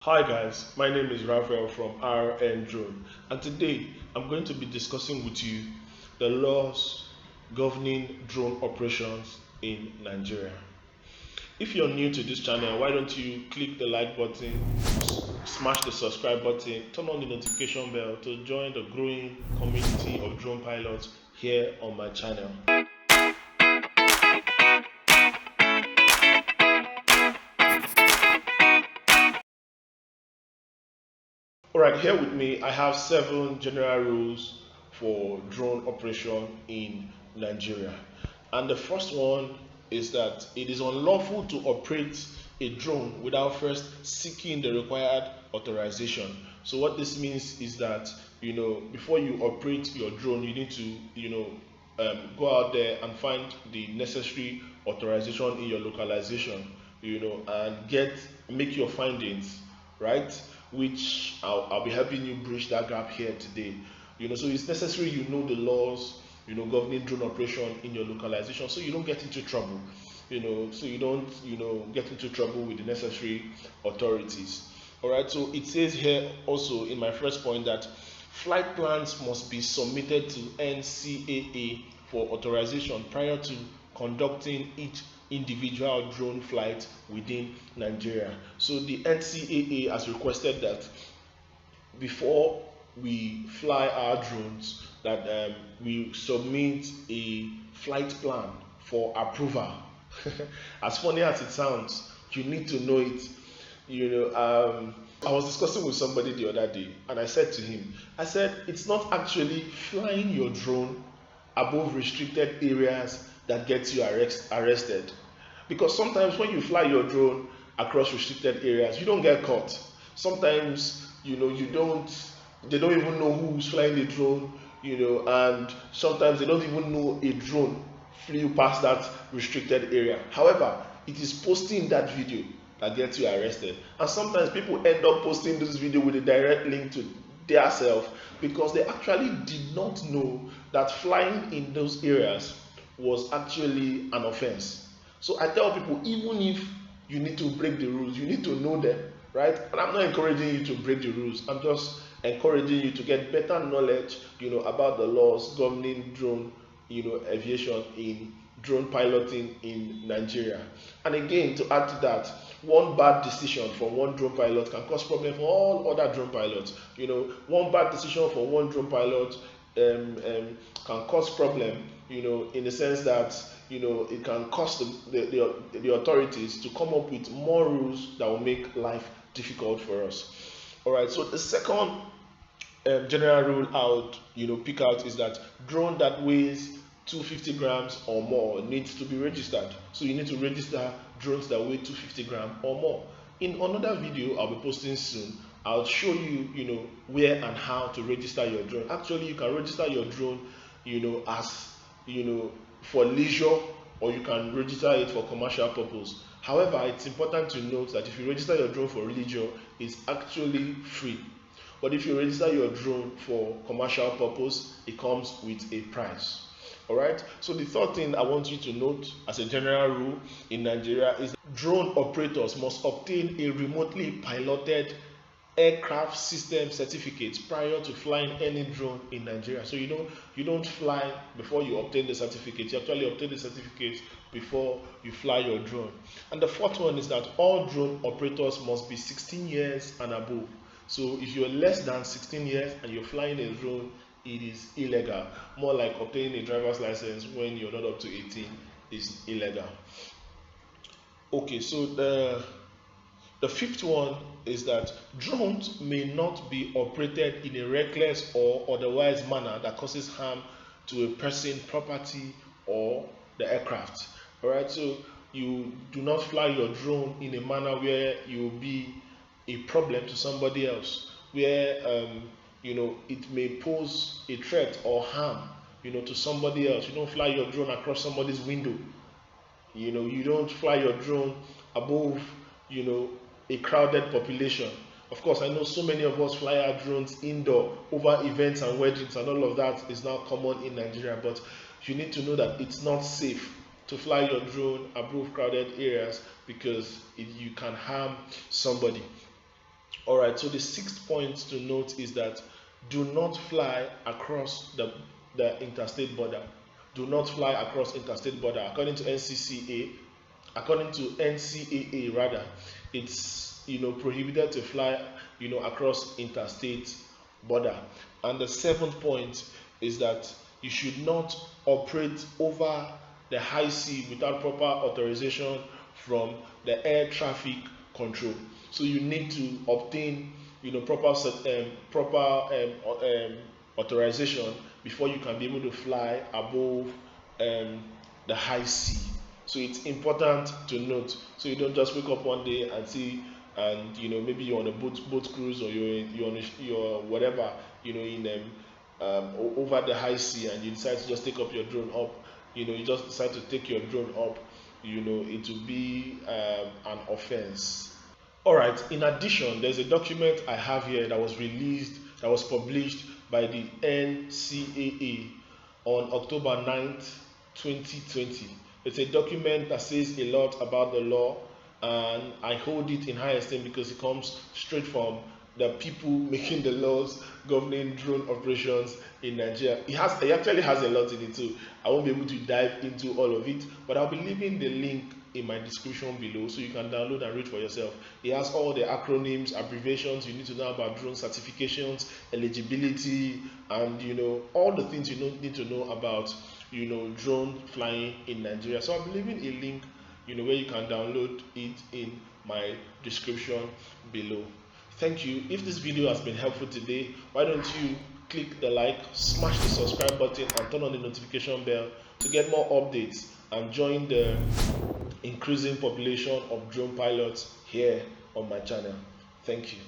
Hi guys, my name is Raphael from RN Drone, and today I'm going to be discussing with you the laws governing drone operations in Nigeria. If you're new to this channel, why don't you click the like button, smash the subscribe button, turn on the notification bell to join the growing community of drone pilots here on my channel. Alright, here with me, I have 7 general rules for drone operation in Nigeria. And the first one is that it is unlawful to operate a drone without first seeking the required authorization. So what this means is that, before you operate your drone, you need to, go out there and find the necessary authorization in your localization, and make your findings, right? Which I'll be helping you bridge that gap here today. So it's necessary you know the laws, governing drone operation in your localization, so you don't get into trouble. So you don't, get into trouble with the necessary authorities. All right. So it says here also in my first point that flight plans must be submitted to NCAA for authorization prior to conducting each individual drone flight within Nigeria. So the NCAA has requested that before we fly our drones, that we submit a flight plan for approval. As funny as it sounds, you need to know it. I was discussing with somebody the other day, and I said to him, I said, it's not actually flying your drone above restricted areas that gets you arrested. Because sometimes when you fly your drone across restricted areas, you don't get caught. Sometimes, they don't even know who's flying the drone, and sometimes they don't even know a drone flew past that restricted area. However, it is posting that video that gets you arrested. And sometimes people end up posting this video with a direct link to their self because they actually did not know that flying in those areas was actually an offense. So I tell people, even if you need to break the rules, you need to know them, right? And I'm not encouraging you to break the rules. I'm just encouraging you to get better knowledge, about the laws governing drone, aviation in drone piloting in Nigeria. And again, to add to that, one bad decision from one drone pilot can cause problem for all other drone pilots. One bad decision for one drone pilot can cause problem, in the sense that it can cost the authorities to come up with more rules that will make life difficult for us. All right. So the second general rule I would pick out is that drone that weighs 250 grams or more needs to be registered. So you need to register drones that weigh 250 grams or more. In another video I'll be posting soon, I'll show you where and how to register your drone. Actually, you can register your drone as for leisure, or you can register it for commercial purpose. However, it's important to note that if you register your drone for leisure, it's actually free. But if you register your drone for commercial purpose, it comes with a price. All right. So the third thing I want you to note as a general rule in Nigeria is that drone operators must obtain a remotely piloted aircraft system certificate prior to flying any drone in Nigeria. So you don't fly before you obtain the certificate. You actually obtain the certificate before you fly your drone. And the fourth one is that all drone operators must be 16 years and above. So if you're less than 16 years and you're flying a drone, it is illegal. More like obtaining a driver's license when you're not up to 18 is illegal. Okay, so the fifth one is that drones may not be operated in a reckless or otherwise manner that causes harm to a person, property, or the aircraft. All right, so you do not fly your drone in a manner where you will be a problem to somebody else, where it may pose a threat or harm to somebody else. You don't fly your drone across somebody's window. You don't fly your drone above a crowded population. Of course, I know so many of us fly our drones indoor over events and weddings, and all of that is now common in Nigeria. But you need to know that it's not safe to fly your drone above crowded areas because you can harm somebody. All right, so the sixth point to note is that do not fly across the interstate border. Do not fly across interstate border. According to NCAA rather, it's prohibited to fly across interstate border. And the seventh point is that you should not operate over the high sea without proper authorization from the air traffic control. So you need to obtain authorization before you can be able to fly above the high sea. So it's important to note. So you don't just wake up one day and see, and maybe you're on a boat cruise, or you're whatever, in over the high sea, and you decide to just take up your drone up. You just decide to take your drone up. It will be an offense. All right. In addition, there's a document I have here that was published by the NCAA on October 9th, 2020. It's a document that says a lot about the law, and I hold it in high esteem because it comes straight from the people making the laws governing drone operations in Nigeria. It actually has a lot in it too. I won't be able to dive into all of it, but I'll be leaving the link in my description below so you can download and read for yourself. It has all the acronyms, abbreviations you need to know about drone certifications, eligibility, and all the things you need to know about drone flying in Nigeria. So I'll be leaving a link where you can download it in my description below. Thank you. If this video has been helpful today, why don't you click the like, smash the subscribe button, and turn on the notification bell to get more updates and join the increasing population of drone pilots here on my channel. Thank you.